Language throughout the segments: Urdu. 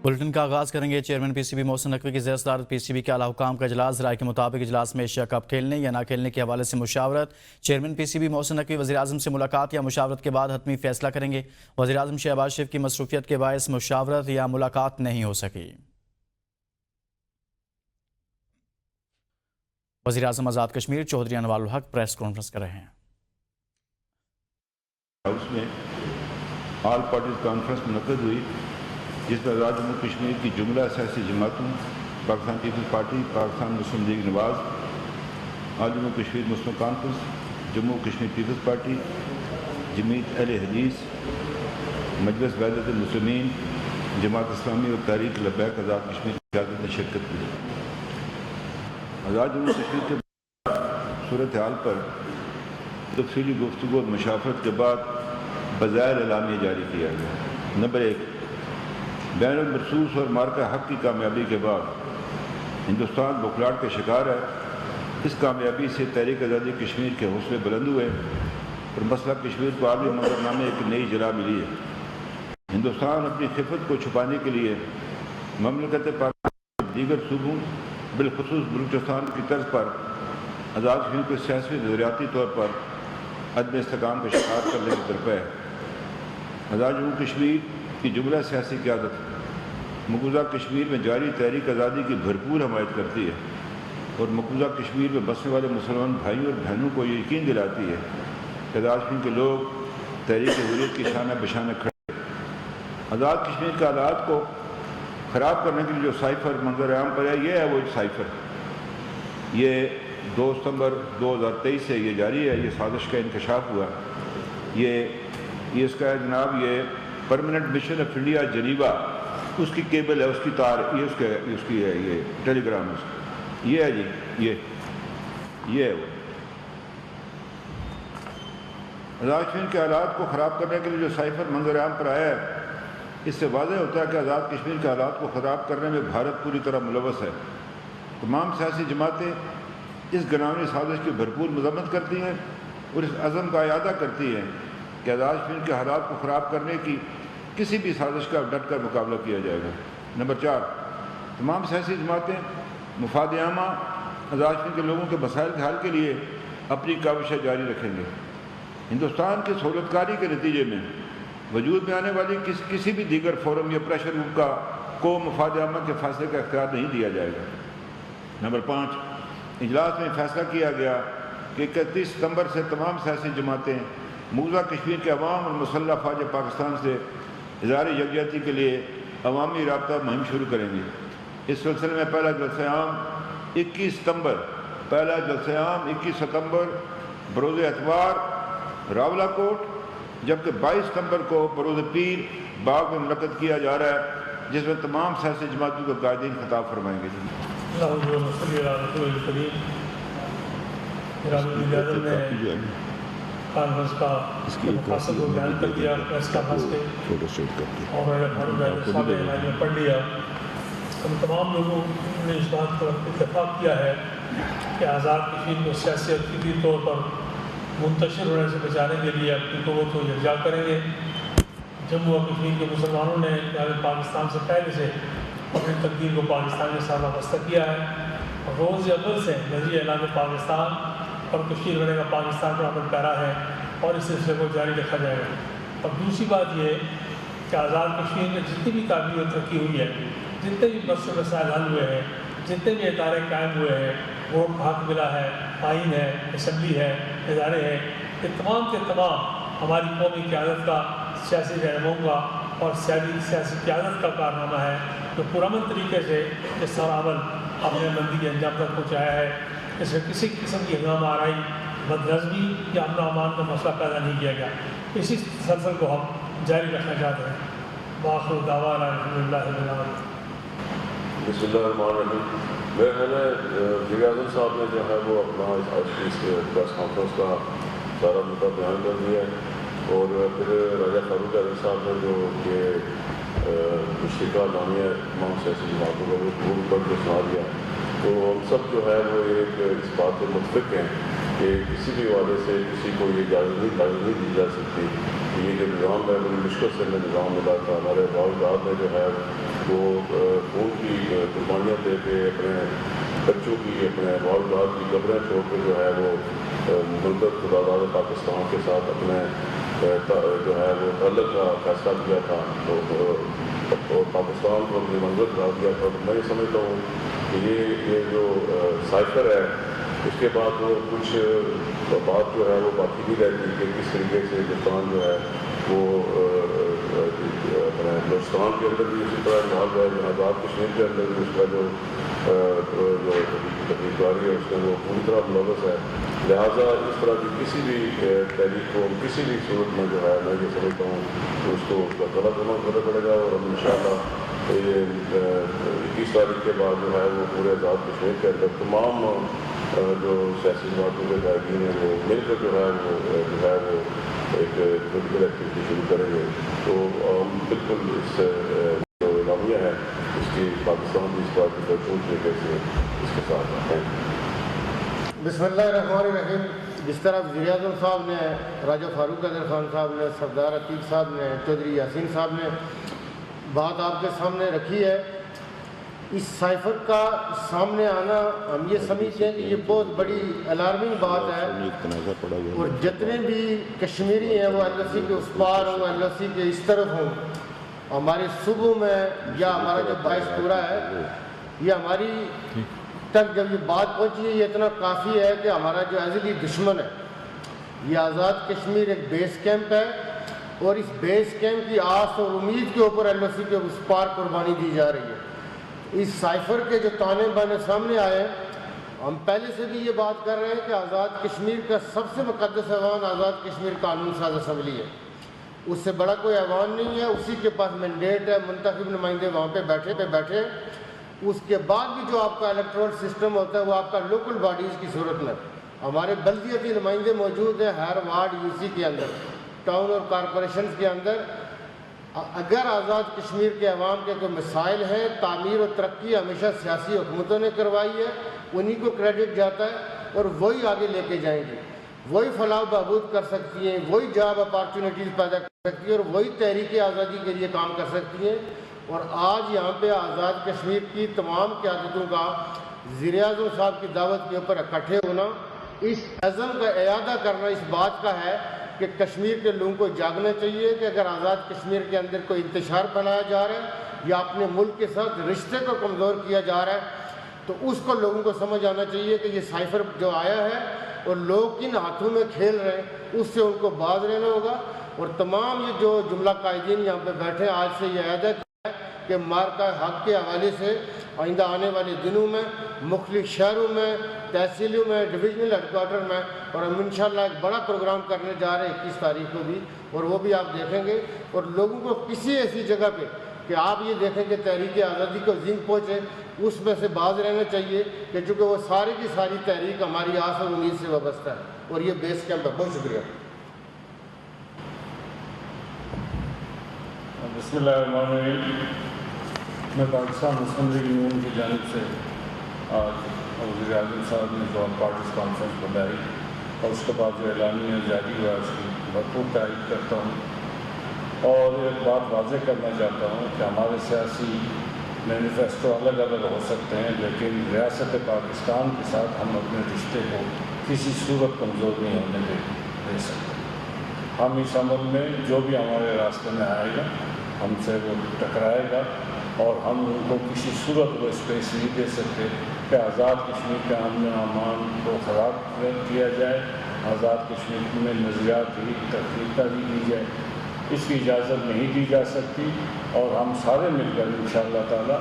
بلٹن کا آغاز کریں گے۔ Chairman P C B Mohsin Naqvi کی زیر صدارت پی سی بی کے اعلیٰ حکام کا اجلاس۔ رائے کے مطابق اجلاس میں ایشیا کپ کھیلنے یا نہ کھیلنے کے حوالے سے مشاورت۔ Chairman P C B Mohsin Naqvi وزیر اعظم سے ملاقات یا مشاورت کے بعد حتمی فیصلہ کریں گے۔ وزیر اعظم شہباز شریف کی مصروفیت کے باعث مشاورت یا ملاقات نہیں ہو سکی۔ وزیر اعظم آزاد کشمیر چودھری انوار الحق پریس کانفرنس کر رہے ہیں۔ ہاؤس میں آل پارٹیز کانفرنس منعقد ہوئی، جس میں آزاد جموں کشمیر کی جملہ سیاسی جماعتوں، پاکستان پیپلز پارٹی، پاکستان مسلم لیگ نواز، آل جموں کشمیر مسلم کانفرنس، جموں کشمیر پیپلز پارٹی، جمعیت اہل حدیث، مجلس وحدت المسلمین، جماعت اسلامی اور تحریک لبیک آزاد کشمیر کی قیادت نے شرکت کی۔ آزاد جموں کشمیر کے صورتحال پر تفصیلی گفتگو اور مشاورت کے بعد بظاہر اعلامیہ جاری کیا گیا۔ نمبر 1، بین المرصوص اور مارکہ حق کی کامیابی کے بعد ہندوستان بکھلاہٹ کا شکار ہے۔ اس کامیابی سے تحریک آزادی کشمیر کے حوصلے بلند ہوئے اور مسئلہ کشمیر کو عالمی منظرنامے ایک نئی جگہ ملی ہے۔ ہندوستان اپنی خفت کو چھپانے کے لیے مملکت پاکستان اور دیگر صوبوں بالخصوص بلوچستان کی طرز پر آزاد کشمیر کو سیاسی نظریاتی طور پر عدم استحکام کا شکار کرنے کی طرف ہے۔ آزاد جموں کشمیر کی جملہ سیاسی قیادت مقبوضہ کشمیر میں جاری تحریک آزادی کی بھرپور حمایت کرتی ہے اور مقبوضہ کشمیر میں بسنے والے مسلمان بھائیوں اور بہنوں کو یہ یقین دلاتی ہے کہ آزاد کشمیر کے لوگ تحریک حریت کی شانہ بشانہ کھڑے ہیں۔ آزاد کشمیر کے حالات کو خراب کرنے کے لیے جو سائفر منظر عام پر ہے، یہ ہے وہ سائفر۔ یہ 2 ستمبر 2023 سے یہ جاری ہے، یہ سازش کا انکشاف ہوا۔ یہ اس کا ہے جناب، یہ permanent mission of India Geneva, اس کی کیبل ہے، اس کی تار، یہ اس کی ہے، یہ ٹیلی گرام اس کی، یہ ہے جی، یہ ہے وہ۔ آزاد کشمیر کے حالات کو خراب کرنے کے لیے جو سائفر منظر عام پر آیا ہے، اس سے واضح ہوتا ہے کہ آزاد کشمیر کے حالات کو خراب کرنے میں بھارت پوری طرح ملوث ہے۔ تمام سیاسی جماعتیں اس گناہی سازش کی بھرپور مذمت کرتی ہیں اور اس عزم کا اعادہ کرتی ہیں کہ آزاد کشمیر کے حالات کو خراب کرنے کی کسی بھی سازش کا ڈٹ کر مقابلہ کیا جائے گا۔ نمبر 4، تمام سیاسی جماعتیں مفاد عامہ آزاد کشمیر کے لوگوں کے مسائل کے حل کے لیے اپنی کاوشیں جاری رکھیں گے۔ ہندوستان کی سہولت کاری کے نتیجے میں وجود میں آنے والی کسی بھی دیگر فورم یا پریشر گروپ کو مفاد عامہ کے فیصلے کا اختیار نہیں دیا جائے گا۔ نمبر 5، اجلاس میں فیصلہ کیا گیا کہ 31 ستمبر سے تمام سیاسی جماعتیں مقبوضہ کشمیر کے عوام اور مسلح افواج پاکستان سے اظہار یکجہتی کے لیے عوامی رابطہ مہم شروع کریں گے۔ اس سلسلے میں پہلا جلسہ عام 21 ستمبر بروز اتوار راولہ کوٹ، جبکہ 22 ستمبر کو بروز پیر باغ میں منعقد کیا جا رہا ہے، جس میں تمام سیاسی جماعتوں کے قائدین خطاب فرمائیں گے۔ کانفرنس کا مقاصد کو بیان کر دیا پریس کانفرنس کے، اور صاحب نے پڑھ لیا۔ ہم تمام لوگوں نے اس بات پر اتفاق کیا ہے کہ آزاد کشمیر کو سیاسی اور فکری طور پر منتشر ہونے سے بچانے کے لیے اپنی قوت کو یکجا کریں گے۔ جموں و کشمیر کے مسلمانوں نے پاکستان سے پہلے سے اپنی تقدیر کو پاکستان کے ساتھ وابستہ کیا ہے، اور روز اول سے نظریہ اعلان پاکستان اور کشمیر بنے کا پاکستان پر عمل پیرا ہے، اور اس سلسلے کو جاری رکھا جائے گا۔ اور دوسری بات یہ ہے کہ آزاد کشمیر میں جتنی بھی تعمیر و ترقی ہوئی ہے، جتنے بھی مسائل حل ہوئے ہیں، جتنے بھی ادارے قائم ہوئے ہیں، ووٹ کا حق ملا ہے، آئین ہے، اسمبلی ہے، ادارے ہیں، یہ تمام کے تمام ہماری قومی قیادت کا، سیاسی رہنماؤں کا اور سیاسی قیادت کا کارنامہ ہے، جو پرامن طریقے سے اس سارا عمل اپنے بندی کے انجام تک پہنچایا ہے۔ اس میں کسی قسم کی ہنگامہ آرائی، بدنظمی یا امن و امان کا مسئلہ پیدا نہیں کیا گیا۔ اسی سلسلے کو ہم جاری رکھنا چاہتے ہیں۔ وآخر دعوانا الحمدللہ رب العالمین۔ بسم اللہ الرحمن الرحیم۔ میں نے وزیر اعظم صاحب نے جو ہے وہ اپنا آج کی اس پریس کانفرنس کا سارا مدعا بیان کر دیا ہے، اور پھر راجہ فاروق اعظم صاحب نے جو کہ مشترکہ اعلامیہ تمام سیاسی جماعتوں کو وہ پڑھ کے سنا دیا۔ تو ہم سب جو ہے وہ ایک اس بات پہ متفق ہیں کہ کسی بھی حوالے سے کسی کو یہ اجازت نہیں دی جا سکتی کہ یہ جو نظام ہے بڑی مشکل سے ہمیں نظام ملا تھا. ہمارے باوجود نے جو ہے وہ خون کی قربانیاں دے کے اپنے بچوں کی اپنے باوجود کی قبریں چھوڑ کے جو ہے وہ ملک خداداد پاکستان کے ساتھ اپنے جو ہے وہ تعلق کا فیصلہ کیا تھا اور پاکستان کو اپنی منظر کرا دیا تھا. تو میں یہ سمجھتا ہوں کہ یہ جو سائفر ہے اس کے بعد وہ کچھ بات جو ہے وہ باقی بھی رہتی کہ کس طریقے سے ہندوستان جو ہے وہ اپنے بلوچستان کے اندر بھی اسی طرح انوالو ہے, آزاد کشمیر کے اندر بھی اس کا جو تحقیقاری ہے اس میں وہ پوری طرح ملوث ہے. لہٰذا اس طرح کی کسی بھی تحریک کو کسی بھی صورت میں جو ہے میں یہ سمجھتا ہوں کہ اس کو غلط عمل کرنا پڑے گا. اور ہم انشاءاللہ یہ 21 تاریخ کے بعد جو ہے وہ پورے آزاد کشمیر کے اندر تمام جو سیاسی جماعتوں کے قائدین ہیں وہ مل کر جو ہے وہ ایک پولیٹیکل ایکٹیویٹی شروع کریں گے. تو ہم بالکل اس جو اعلامیہ ہے اس کی پاکستان کی اس پارٹی پر پوری طریقے سے اس کے ساتھ ہیں. بسم اللہ الرحمن الرحیم. جس طرح وزیر اعظم صاحب نے, راجہ فاروق قادر خان صاحب نے, سردار عتیق صاحب نے, چودھری یاسین صاحب نے بات آپ کے سامنے رکھی ہے, اس سائفر کا سامنے آنا ہم یہ سمجھتے ہیں کہ یہ بہت بڑی الارمنگ بات ہے. اور جتنے بھی کشمیری ہیں وہ ایل او سی کے اس پار ہوں, ایل او سی کے اس طرف ہوں, ہمارے صوبوں میں یا ہمارا جو باعث پورا ہے یہ ہماری تک جب یہ بات پہنچی ہے یہ اتنا کافی ہے کہ ہمارا جو ازلی دشمن ہے یہ آزاد کشمیر ایک بیس کیمپ ہے اور اس بیس کیمپ کی آس اور امید کے اوپر ایل او سی کے اس پار قربانی دی جا رہی ہے. اس سائفر کے جو تانے بانے سامنے آئے ہیں, ہم پہلے سے بھی یہ بات کر رہے ہیں کہ آزاد کشمیر کا سب سے مقدس ایوان آزاد کشمیر قانون ساز اسمبلی ہے. اس سے بڑا کوئی ایوان نہیں ہے, اسی کے پاس مینڈیٹ ہے, منتخب نمائندے وہاں پہ بیٹھے. اس کے بعد بھی جو آپ کا الیکٹرول سسٹم ہوتا ہے وہ آپ کا لوکل باڈیز کی صورت میں ہمارے بلدیاتی نمائندے موجود ہیں ہر وارڈ یو سی کے اندر, ٹاؤن اور کارپوریشنز کے اندر. اگر آزاد کشمیر کے عوام کے کوئی مسائل ہیں, تعمیر اور ترقی ہمیشہ سیاسی حکومتوں نے کروائی ہے, انہی کو کریڈٹ جاتا ہے اور وہی آگے لے کے جائیں گے, وہی فلاح و بہبود کر سکتی ہیں, وہی جاب اپارچونیٹیز پیدا کر سکتی ہیں اور وہی تحریک آزادی کے لیے کام کر سکتی ہیں. اور آج یہاں پہ آزاد کشمیر کی تمام قیادتوں کا وزیر اعظم صاحب کی دعوت کے اوپر اکٹھے ہونا, اس عزم کا اعادہ کرنا اس بات کا ہے کہ کشمیر کے لوگوں کو جاگنا چاہیے کہ اگر آزاد کشمیر کے اندر کوئی انتشار پھیلایا جا رہا ہے یا اپنے ملک کے ساتھ رشتے کو کمزور کیا جا رہا ہے تو اس کو لوگوں کو سمجھ آنا چاہیے کہ یہ سائفر جو آیا ہے اور لوگ کن ہاتھوں میں کھیل رہے ہیں اس سے ان کو باز رہنا ہوگا. اور تمام یہ جو جملہ قائدین یہاں پہ بیٹھے ہیں آج سے یہ اعادہ کیا ہے کہ مارکہ حق کے حوالے سے آئندہ آنے والے دنوں میں مختلف شہروں میں, تحصیلوں میں, ڈویژنل ہیڈ کوارٹر میں, اور ہم انشاءاللہ ایک بڑا پروگرام کرنے جا رہے ہیں 21 تاریخ کو بھی, اور وہ بھی آپ دیکھیں گے. اور لوگوں کو کسی ایسی جگہ پہ کہ آپ یہ دیکھیں کہ تحریک آزادی کو زنگ پہنچے اس میں سے باز رہنا چاہیے کہ چونکہ وہ ساری کی ساری تحریک ہماری آس اور امید سے وابستہ ہے اور یہ بیس کیمپ ہے. بہت شکریہ. بسم اللہ الرحمن الرحیم. میں پاکستان مسلم لیگ یونین کی جانب سے آج وزیر اعظم صاحب نے جو پارٹیز کانفرنس بتائی اور اس کے بعد جو اعلامیہ جاری ہوا اس کی بھرپور تائید کرتا ہوں اور ایک بات واضح کرنا چاہتا ہوں کہ ہمارے سیاسی مینیفیسٹو الگ الگ ہو سکتے ہیں لیکن ریاست پاکستان کے ساتھ ہم اپنے رشتے کو کسی صورت کمزور نہیں ہونے دے سکتے. ہم اس عمل میں جو بھی ہمارے راستے میں آئے گا ہم سے وہ ٹکرائے گا اور ہم ان کو کسی صورت کو اسپیس نہیں دے سکتے کہ آزاد کشمیر کے امن و امان کو خراب کیا جائے, آزاد کشمیر میں نظریات کی تحقیقی دی جائے, اس کی اجازت نہیں دی جا سکتی. اور ہم سارے مل کر انشاءاللہ تعالی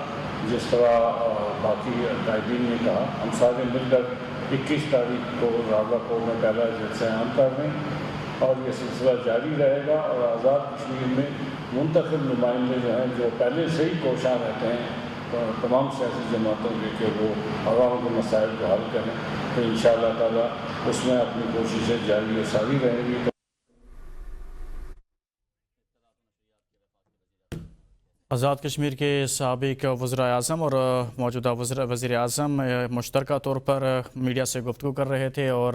جس طرح باقی قائدین نے کہا ہم سارے مل کر 21 تاریخ کو راولہ کوٹ میں پہلا جلسہ عام کر رہے ہیں اور یہ سلسلہ جاری رہے گا. اور آزاد کشمیر میں منتخب نمائندے جو ہیں جو پہلے سے ہی کوشاں رہتے ہیں تمام سیاسی جماعتوں کے کہ وہ عوام کے مسائل کو حل کریں تو انشاءاللہ تعالی اس میں اپنی کوششیں جاری و ساری رہیں گی. آزاد کشمیر کے سابق وزراء اعظم اور موجودہ وزیر اعظم مشترکہ طور پر میڈیا سے گفتگو کر رہے تھے اور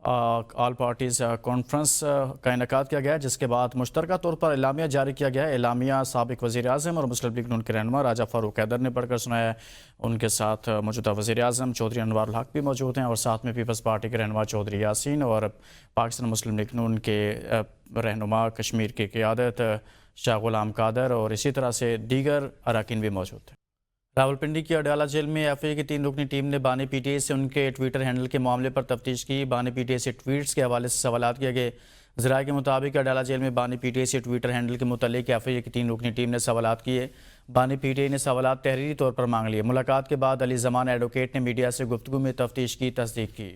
آل پارٹیز کانفرنس کا انعقاد کیا گیا جس کے بعد مشترکہ طور پر اعلامیہ جاری کیا گیا ہے۔ اعلامیہ سابق وزیر اعظم اور مسلم لیگ نون کے رہنما راجہ فاروق حیدر نے پڑھ کر سنایا ہے۔ ان کے ساتھ موجودہ وزیر اعظم چودھری انوار الحق بھی موجود ہیں اور ساتھ میں پیپلز پارٹی کے رہنما چودھری یاسین اور پاکستان مسلم لیگ نون کے رہنما کشمیر کی قیادت شاہ غلام قادر اور اسی طرح سے دیگر اراکین بھی موجود تھے۔ راولپنڈی کی اڈیالہ جیل میں ایف اے کی 3 رکنی ٹیم نے بانی پی ٹی آئی سے ان کے ٹویٹر ہینڈل کے معاملے پر تفتیش کی۔ بانی پی ٹی آئی سے ٹویٹس کے حوالے سے سوالات کیے گئے۔ ذرائع کے مطابق اڈیالہ جیل میں بانی پی ٹی آئی سے ٹویٹر ہینڈل کے متعلق ایف اے کی 3 رکنی ٹیم نے سوالات کیے۔ بانی پی ٹی آئی نے سوالات تحریری طور پر مانگ لیے۔ ملاقات کے بعد علی زمان ایڈوکیٹ نے میڈیا سے گفتگو میں تفتیش کی تصدیق کی۔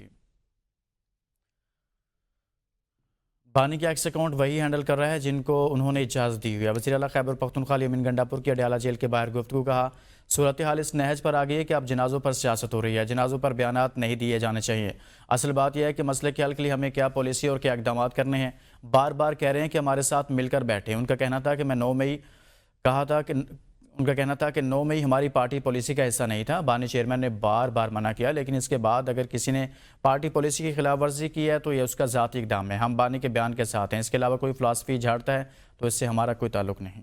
بانی کے ایکس اکاؤنٹ وہی ہینڈل کر رہا ہے جن کو انہوں نے اجازت دی ہوئی ہے۔ وزیر اعلیٰ خیبر پختونخوا الیمین گنڈا پور کی اڈیالہ جیل کے باہر گفتگو کہا، صورتحال اس نہج پر آ گئی ہے کہ اب جنازوں پر سیاست ہو رہی ہے، جنازوں پر بیانات نہیں دیے جانے چاہیے۔ اصل بات یہ ہے کہ مسئلے کے حل کے لیے ہمیں کیا پالیسی اور کیا اقدامات کرنے ہیں۔ بار بار کہہ رہے ہیں کہ ہمارے ساتھ مل کر بیٹھیں۔ ان کا کہنا تھا کہ 9 مئی ہماری پارٹی پالیسی کا حصہ نہیں تھا۔ بانی چیئرمین نے بار بار منع کیا، لیکن اس کے بعد اگر کسی نے پارٹی پالیسی کی خلاف ورزی کی ہے تو یہ اس کا ذاتی اقدام ہے۔ ہم بانی کے بیان کے ساتھ ہیں، اس کے علاوہ کوئی فلاسفی جھاڑتا ہے تو اس سے ہمارا کوئی تعلق نہیں۔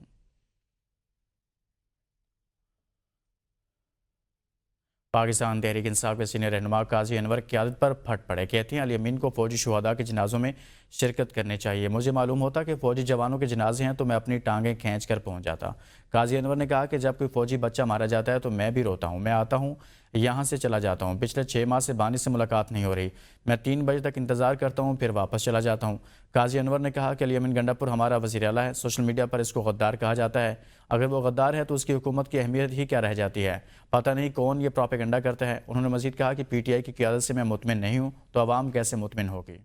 پاکستان تحریک انصاف کے سینئر رہنما قاضی انور قیادت پر پھٹ پڑے، کہتے ہیں الیمین کو فوجی شہداء کے جنازوں میں شرکت کرنی چاہیے۔ مجھے معلوم ہوتا کہ فوجی جوانوں کے جنازے ہیں تو میں اپنی ٹانگیں کھینچ کر پہنچ جاتا۔ قاضی انور نے کہا کہ جب کوئی فوجی بچہ مارا جاتا ہے تو میں بھی روتا ہوں، میں آتا ہوں یہاں سے چلا جاتا ہوں۔ پچھلے 6 ماہ سے بانی سے ملاقات نہیں ہو رہی، میں 3 بجے تک انتظار کرتا ہوں پھر واپس چلا جاتا ہوں۔ قاضی انور نے کہا کہ الیمین گنڈا پور ہمارا وزیر اعلیٰ ہے، سوشل میڈیا پر اس کو غدار کہا جاتا ہے۔ اگر وہ غدار ہے تو اس کی حکومت کی اہمیت ہی کیا رہ جاتی ہے، پتہ نہیں کون یہ پروپیگنڈا کرتا ہے۔ انہوں نے مزید کہا کہ پی ٹی آئی کی قیادت سے میں مطمئن نہیں ہوں تو عوام کیسے مطمئن ہوگی۔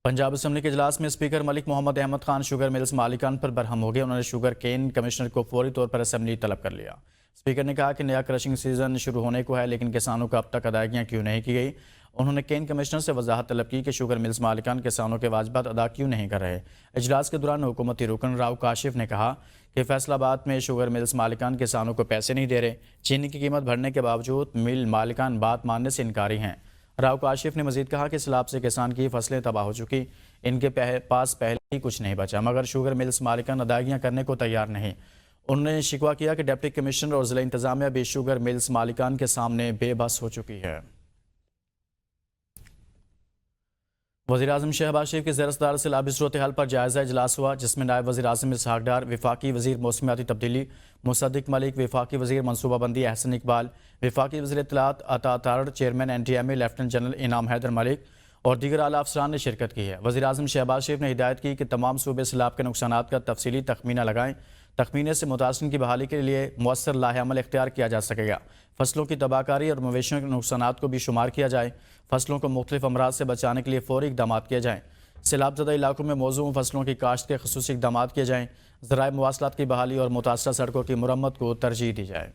پنجاب اسمبلی کے اجلاس میں اسپیکر ملک محمد احمد خان شوگر ملز مالکان پر برہم ہو گئے۔ انہوں نے شوگر کین کمشنر کو فوری طور پر اسمبلی طلب کر لیا۔ اسپیکر نے کہا کہ نیا کرشنگ سیزن شروع ہونے کو ہے لیکن کسانوں کو اب تک ادائیگیاں کیوں نہیں کی گئی۔ انہوں نے کین کمشنر سے وضاحت طلب کی کہ شوگر ملز مالکان کسانوں کے واجبات ادا کیوں نہیں کر رہے۔ اجلاس کے دوران حکومتی رکن راؤ کاشف نے کہا کہ فیصل آباد میں شوگر ملز مالکان کسانوں کو پیسے نہیں دے رہے، چینی کی قیمت بڑھنے کے باوجود مل مالکان بات ماننے سے انکاری ہیں۔ راؤ کاشف نے مزید کہا کہ سیلاب سے کسان کی فصلیں تباہ ہو چکی، ان کے پاس پہلے ہی کچھ نہیں بچا، مگر شوگر ملز مالکان ادائیگیاں کرنے کو تیار نہیں۔ انہوں نے شکوہ کیا کہ ڈپٹی کمشنر اور ضلع انتظامیہ بھی شوگر ملز مالکان کے سامنے بے بس ہو چکی ہے۔ وزیراعظم شہباز شریف کی زیر صدارت سیلابی صورتحال پر جائزہ اجلاس ہوا جس میں نائب وزیر اعظم اسحاق ڈار، وفاقی وزیر موسمیاتی تبدیلی مصدق ملک، وفاقی وزیر منصوبہ بندی احسن اقبال، وفاقی وزیر اطلاعات عطا Tarar, chairman NTMA lieutenant general انعام حیدر ملک اور دیگر اعلیٰ افسران نے شرکت کی ہے۔ وزیر اعظم شہباز شریف نے ہدایت کی کہ تمام صوبے سیلاب کے نقصانات کا تفصیلی تخمینہ لگائیں، تخمینے سے متاثرین کی بحالی کے لیے مؤثر لاہ عمل اختیار کیا جا سکے گا۔ فصلوں کی تباہ کاری اور مویشیوں کے نقصانات کو بھی شمار کیا جائے، فصلوں کو مختلف امراض سے بچانے کے لیے فوری اقدامات کیے جائیں، سیلاب زدہ علاقوں میں موزوں فصلوں کی کاشت کے خصوصی اقدامات کیے جائیں، ذرائع مواصلات کی بحالی اور متاثرہ سڑکوں کی مرمت کو ترجیح دی جائے۔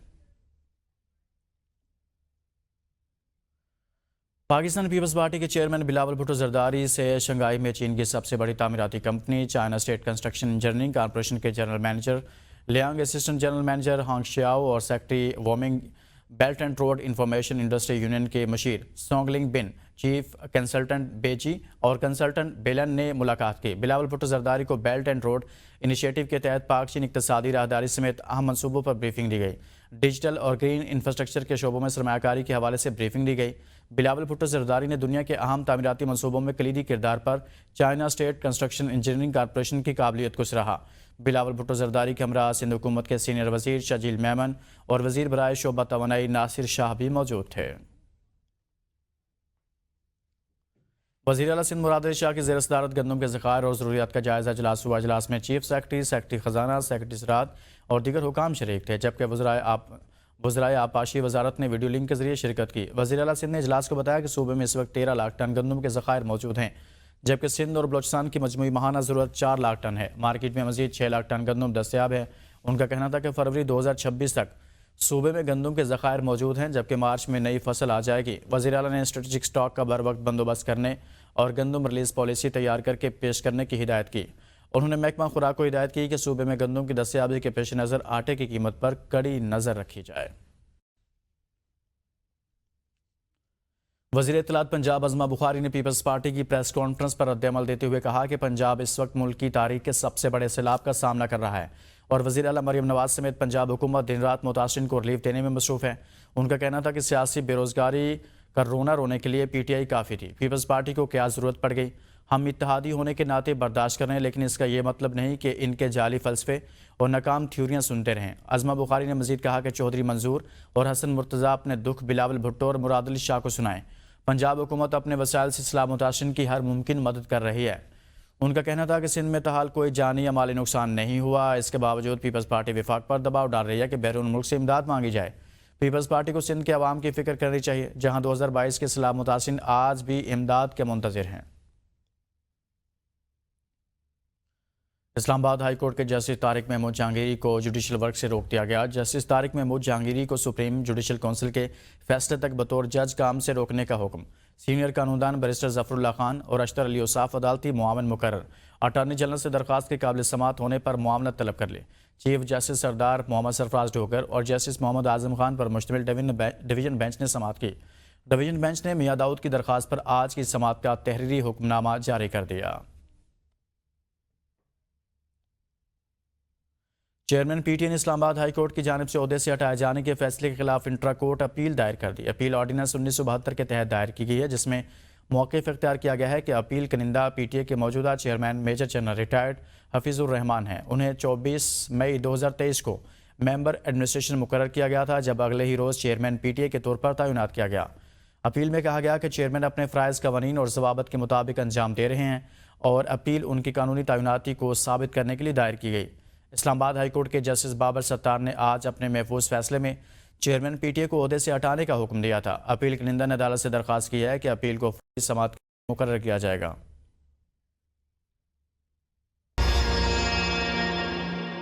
پاکستان پیپلز پارٹی کے چیئرمین بلاول بھٹو زرداری سے شنگھائی میں چین کی سب سے بڑی تعمیراتی company China State Construction Engineering Corporation کے general manager Liang, assistant general manager Hong Xiao اور سیکرٹری وومنگ Belt and Road Information Industry Union کے مشیر سونگلنگ بن، چیف کنسلٹنٹ بیجی اور کنسلٹنٹ بیلن نے ملاقات کی۔ بلاول بھٹو زرداری کو بیلٹ اینڈ روڈ انیشیٹو کے تحت پاک چین اقتصادی راہداری سمیت اہم منصوبوں پر بریفنگ دی گئی۔ ڈیجیٹل اور گرین انفراسٹرکچر کے شعبوں میں سرمایہ کاری کے حوالے سے بریفنگ دی گئی۔ بلاول بھٹو زرداری نے دنیا کے اہم تعمیراتی منصوبوں میں کلیدی کردار پر China State Construction Engineering Corporation کی قابلیت کو سراہا۔ بلاول بھٹو زرداری کے ہمراہ سندھ حکومت کے سینئر وزیر شجیل میمن اور وزیر برائے شعبہ توانائی ناصر شاہ بھی موجود تھے۔ وزیر اعلیٰ سندھ مراد علی شاہ کی زیر صدارت گندم کے ذخائر اور ضروریات کا جائزہ اجلاس ہوا۔ اجلاس میں چیف سیکرٹری، سیکرٹری خزانہ، سیکرٹری زراعت اور دیگر حکام شریک تھے، جبکہ وزرائے آبپاشی وزارت نے ویڈیو لنک کے ذریعے شرکت کی۔ وزیر اعلیٰ سندھ نے اجلاس کو بتایا کہ صوبے میں اس وقت 13 لاکھ ٹن گندم کے ذخائر موجود ہیں، جبکہ سندھ اور بلوچستان کی مجموعی ماہانہ ضرورت 4 لاکھ ٹن ہے۔ مارکیٹ میں مزید 6 لاکھ ٹن گندم دستیاب ہے۔ ان کا کہنا تھا کہ فروری 2026 تک صوبے میں گندم کے ذخائر موجود ہیں، جبکہ مارچ میں نئی فصل آ جائے گی۔ وزیر اعلیٰ نے اسٹریٹجک اسٹاک کا بروقت بندوبست کرنے اور گندم ریلیز پالیسی تیار کر کے پیش کرنے کی ہدایت کی۔ انہوں نے محکمہ خوراک کو ہدایت کی کہ صوبے میں گندم کی دستیابی کے پیش نظر آٹے کی قیمت پر کڑی نظر رکھی جائے۔ وزیر اطلاعات پنجاب ازما بخاری نے پیپلز پارٹی کی پریس کانفرنس پر رد عمل دیتے ہوئے کہا کہ پنجاب اس وقت ملک کی تاریخ کے سب سے بڑے سیلاب کا سامنا کر رہا ہے اور وزیر اعلیٰ مریم نواز سمیت پنجاب حکومت دن رات متاثرین کو ریلیف دینے میں مصروف ہے۔ ان کا کہنا تھا کہ سیاسی بے روزگاری کا رونا رونے کے لیے پی ٹی آئی کافی تھی، پیپلز پارٹی کو کیا ضرورت پڑ گئی؟ ہم اتحادی ہونے کے ناطے برداشت کر رہے ہیں، لیکن اس کا یہ مطلب نہیں کہ ان کے جعلی فلسفے اور ناکام تھیوریاں سنتے رہیں۔ ازما بخاری نے مزید کہا کہ چودھری منظور اور حسن مرتضیٰ اپنے دکھ بلاول بھٹو اور مراد علی شاہ کو سنائیں۔ پنجاب حکومت اپنے وسائل سے سیلاب متاثرین کی ہر ممکن مدد کر رہی ہے۔ ان کا کہنا تھا کہ سندھ میں تاحال کوئی جانی یا مالی نقصان نہیں ہوا، اس کے باوجود پیپلز پارٹی وفاق پر دباؤ ڈال رہی ہے کہ بیرون ملک سے امداد مانگی جائے۔ پیپلز پارٹی کو سندھ کے عوام کی فکر کرنی چاہیے، جہاں 2022 کے سیلاب متاثرین آج بھی امداد کے منتظر ہیں۔ اسلام آباد ہائی کورٹ کے جسٹس طارق محمود جہانگیری کو جوڈیشل ورک سے روک دیا گیا۔ جسٹس طارق محمود جہانگیری کو سپریم جوڈیشل کونسل کے فیصلے تک بطور جج کام سے روکنے کا حکم۔ سینئر قانوندان بیرسٹر ظفر اللہ خان اور اشتر علی اوصاف عدالتی معاون مقرر۔ اٹارنی جنرل سے درخواست کے قابل سماعت ہونے پر معاملت طلب کر لے۔ چیف جسٹس سردار محمد سرفراز ڈھوگر اور جسٹس محمد اعظم خان پر مشتمل ڈویژن بینچ نے سماعت کی۔ ڈویژن بینچ نے میاں داؤد کی درخواست پر آج کی سماعت کا تحریری حکم نامہ جاری کر دیا۔ چیئرمین پی ٹی آئی نے اسلام آباد ہائی کورٹ کی جانب سے عہدے سے ہٹائے جانے کے فیصلے کے خلاف انٹرا کورٹ اپیل دائر کر دی۔ اپیل آرڈیننس 1972 کے تحت دائر کی گئی ہے، جس میں موقف اختیار کیا گیا ہے کہ اپیل کنندہ پی ٹی آئی کے موجودہ chairman major general retired Hafeez ur-Rehman ہیں۔ انہیں 24 مئی 2023 کو ممبر ایڈمنسٹریشن مقرر کیا گیا تھا، جب اگلے ہی روز چیئرمین پی ٹی آئی کے طور پر تعینات کیا گیا۔ اپیل میں کہا گیا کہ چیئرمین اپنے فرائض قوانین اور ضوابط کے مطابق انجام دے رہے ہیں اور اپیل ان کی قانونی تعیناتی کو ثابت کرنے کے لیے دائر کی گئی۔ اسلام آباد ہائی کورٹ کے جسٹس بابر ستار نے آج اپنے محفوظ فیصلے میں چیئرمین پی ٹی آئی کو عہدے سے ہٹانے کا حکم دیا تھا۔ اپیل کنندہ نے عدالت سے درخواست کی ہے کہ اپیل کو فوری سماعت مقرر کیا جائے گا۔